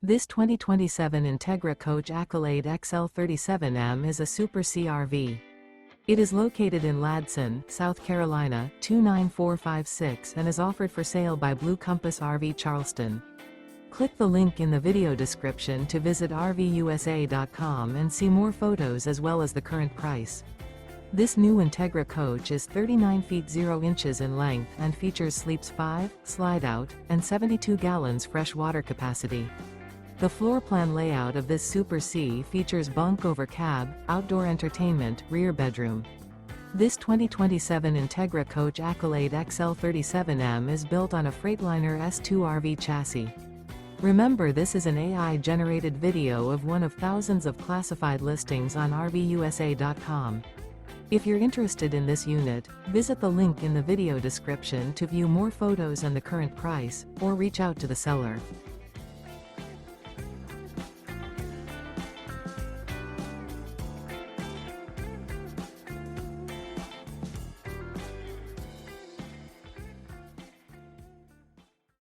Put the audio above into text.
This 2027 Entegra Coach Accolade XL 37M is a Super CRV. It is located in Ladson, South Carolina, 29456 and is offered for sale by Blue Compass RV Charleston. Click the link in the video description to visit RVUSA.com and see more photos as well as the current price. This new Entegra Coach is 39 feet 0 inches in length and features sleeps 5, Slideout, and 72 gallons fresh water capacity. The floor plan layout of this Super C features bunk over cab, outdoor entertainment, rear bedroom. This 2027 Entegra Coach Accolade XL 37M is built on a Freightliner S2RV chassis. Remember, this is an AI-generated video of one of thousands of classified listings on RVUSA.com. If you're interested in this unit, visit the link in the video description to view more photos and the current price, or reach out to the seller.